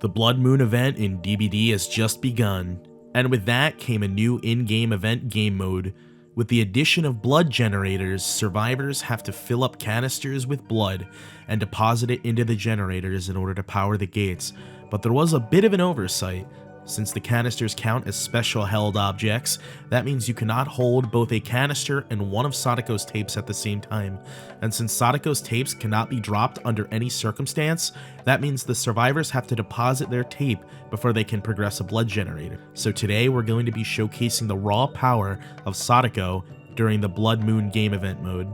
The Blood Moon event in DBD has just begun, and with that came a new in-game event game mode. With the addition of blood generators, survivors have to fill up canisters with blood and deposit it into the generators in order to power the gates, but there was a bit of an oversight. Since the canisters count as special held objects, that means you cannot hold both a canister and one of Sadako's tapes at the same time. And since Sadako's tapes cannot be dropped under any circumstance, that means the survivors have to deposit their tape before they can progress a blood generator. So today we're going to be showcasing the raw power of Sadako during the Blood Moon game event mode.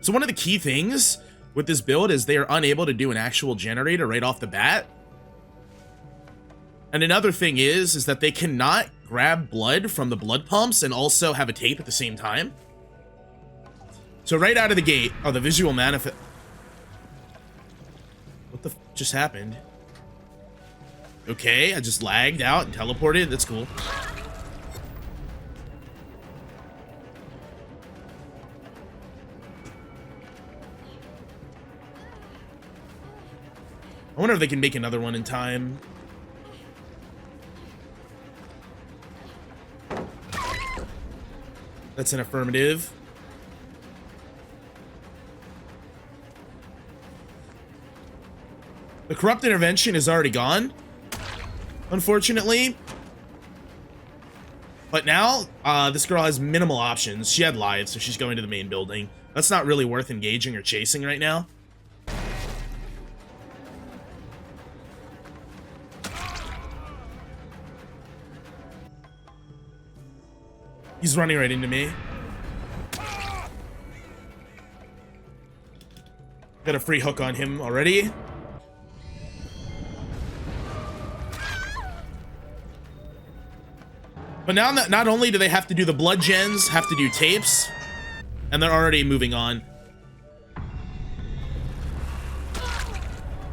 So one of the key things with this build is they are unable to do an actual generator right off the bat. And another thing is that they cannot grab blood from the blood pumps and also have a tape at the same time. So right out of the gate, the visual manifest. What the f just happened? Okay, I just lagged out and teleported. That's cool. I wonder if they can make another one in time. That's an affirmative. The corrupt intervention is already gone, unfortunately. But now, this girl has minimal options. She had lives, so she's going to the main building. That's not really worth engaging or chasing right now. He's running right into me. Got a free hook on him already. But now that not only do they have to do the blood gens, have to do tapes, and they're already moving on.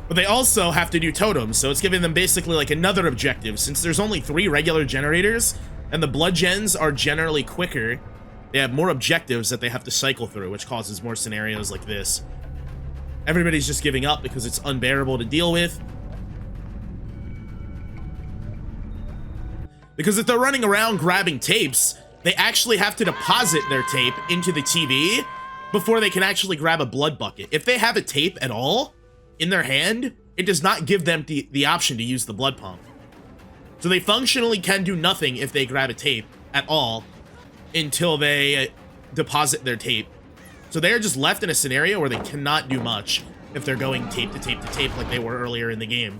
But they also have to do totems, so it's giving them basically like another objective. Since there's only 3 regular generators, and the blood gens are generally quicker, they have more objectives that they have to cycle through, which causes more scenarios like this. Everybody's just giving up because it's unbearable to deal with. Because if they're running around grabbing tapes, they actually have to deposit their tape into the TV before they can actually grab a blood bucket. If they have a tape at all in their hand, it does not give them the option to use the blood pump. So they functionally can do nothing if they grab a tape at all until they deposit their tape. So they're just left in a scenario where they cannot do much if they're going tape to tape to tape like they were earlier in the game.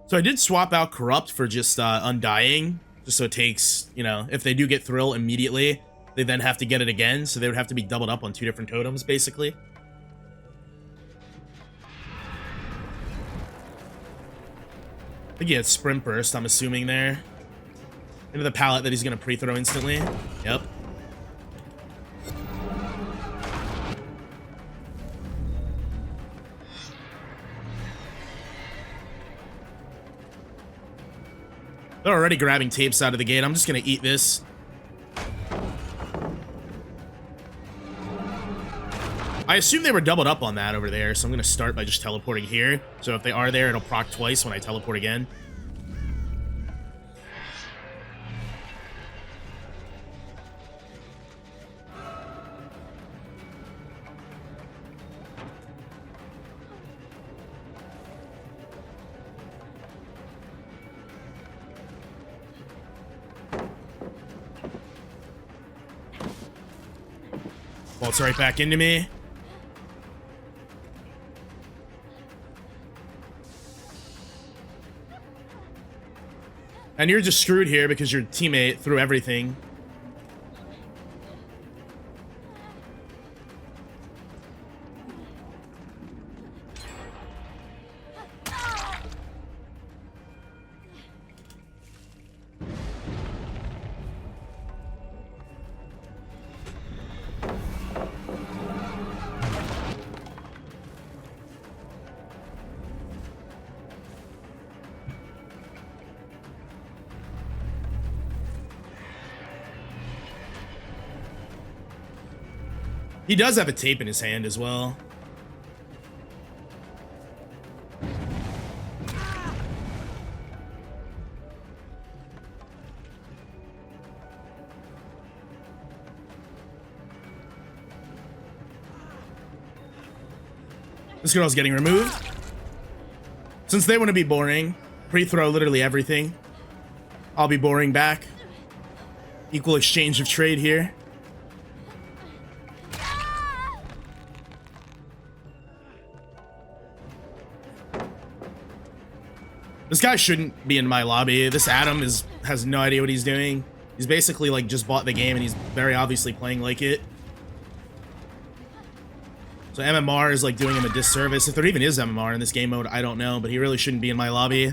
So I did swap out Corrupt for just Undying, just so it takes, you know, if they do get Thrill immediately, they then have to get it again, so they would have to be doubled up on 2 different totems, basically. I think he had Sprint Burst, I'm assuming there. Into the pallet that he's going to pre-throw instantly. Yep. They're already grabbing tapes out of the gate. I'm just going to eat this. I assume they were doubled up on that over there, so I'm going to start by just teleporting here. So if they are there, it'll proc twice when I teleport again. Bolts right back into me. And you're just screwed here because your teammate threw everything. He does have a tape in his hand as well. This girl's getting removed. Since they want to be boring, pre-throw literally everything. I'll be boring back. Equal exchange of trade here. This guy shouldn't be in my lobby. This Adam has no idea what he's doing. He's basically like just bought the game and he's very obviously playing like it. So MMR is like doing him a disservice. If there even is MMR in this game mode, I don't know, but he really shouldn't be in my lobby.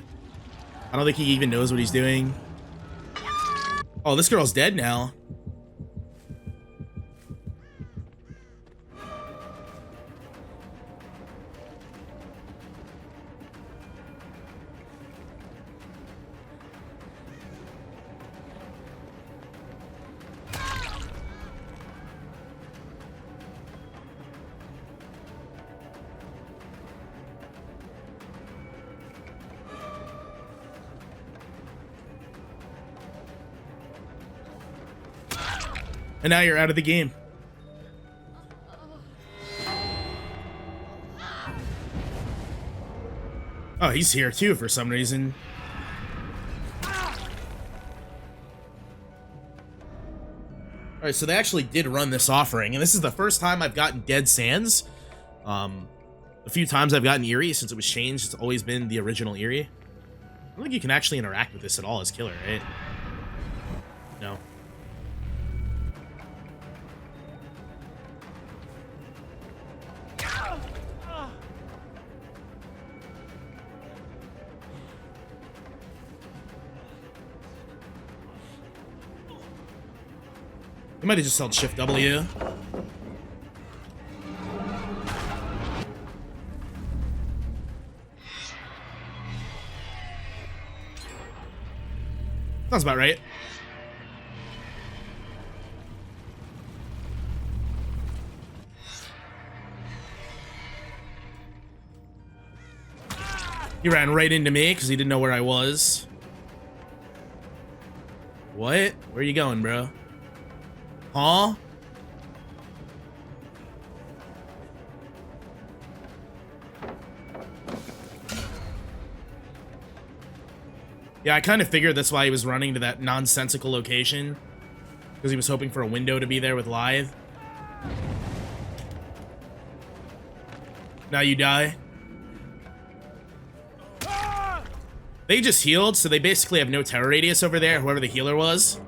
I don't think he even knows what he's doing. Oh, this girl's dead now. And now you're out of the game. Oh, he's here too for some reason. Alright, so they actually did run this offering, and this is the first time I've gotten Dead Sands. A few times I've gotten Eerie since it was changed. It's always been the original Eerie. I don't think you can actually interact with this at all as killer, right? No. I might have just held Shift W. Sounds about right. He ran right into me because he didn't know where I was. What? Where are you going, bro? Huh? Yeah, I kind of figured that's why he was running to that nonsensical location. Because he was hoping for a window to be there with live. Now you die. They just healed, so they basically have no terror radius over there, whoever the healer was.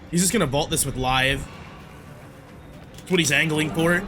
He's just gonna vault this with live. That's what he's angling for.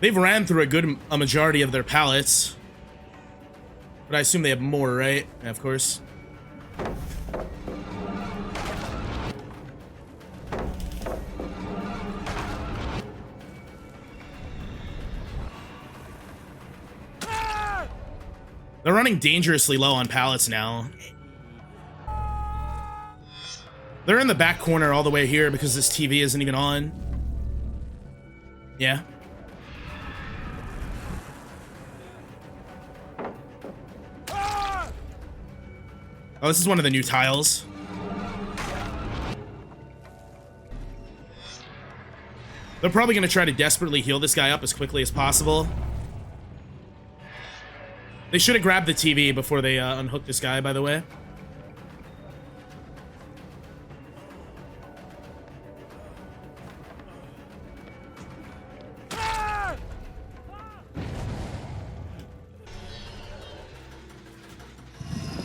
They've ran through a majority of their pallets. But I assume they have more, right? Yeah, of course. They're running dangerously low on pallets now. They're in the back corner all the way here because this TV isn't even on. Yeah. Oh, this is one of the new tiles. They're probably going to try to desperately heal this guy up as quickly as possible. They should have grabbed the TV before they unhooked this guy, by the way.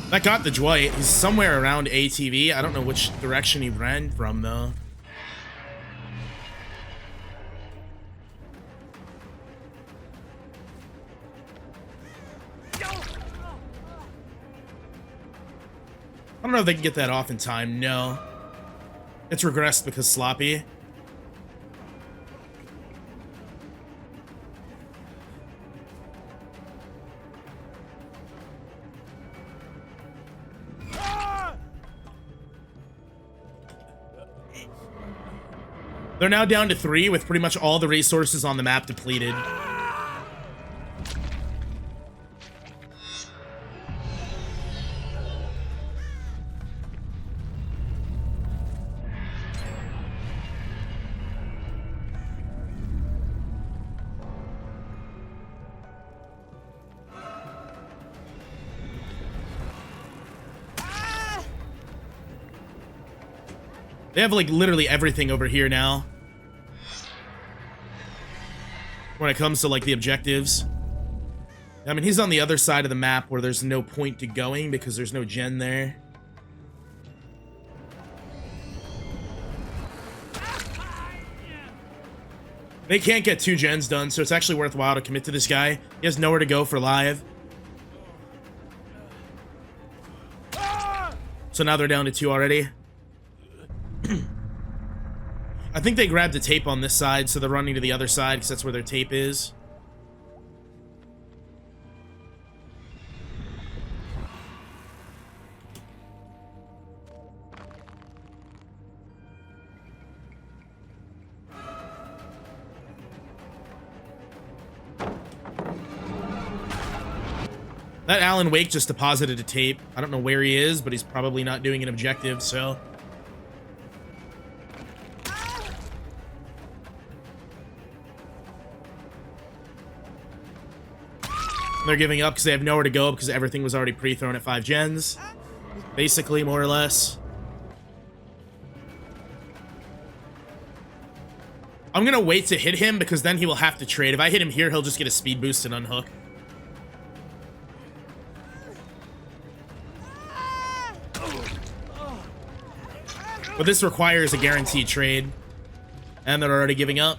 That got the Dwight. He's somewhere around ATV. I don't know which direction he ran from, though. I don't know if they can get that off in time. No. It's regressed because sloppy. They're now down to 3 with pretty much all the resources on the map depleted. They have, like, literally everything over here now. When it comes to, like, the objectives. I mean, he's on the other side of the map where there's no point to going because there's no gen there. They can't get 2 gens done, so it's actually worthwhile to commit to this guy. He has nowhere to go for live. So now they're down to 2 already. I think they grabbed the tape on this side, so they're running to the other side because that's where their tape is. That Alan Wake just deposited a tape. I don't know where he is, but he's probably not doing an objective, so... They're giving up because they have nowhere to go because everything was already pre-thrown at 5 gens. Basically, more or less. I'm gonna wait to hit him because then he will have to trade. If I hit him here, he'll just get a speed boost and unhook. But this requires a guaranteed trade. And they're already giving up.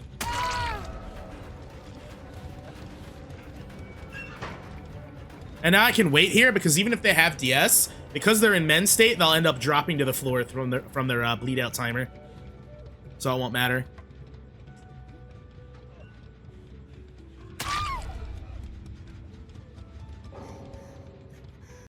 And now I can wait here because even if they have DS, because they're in men's state, they'll end up dropping to the floor from their bleed out timer. So it won't matter.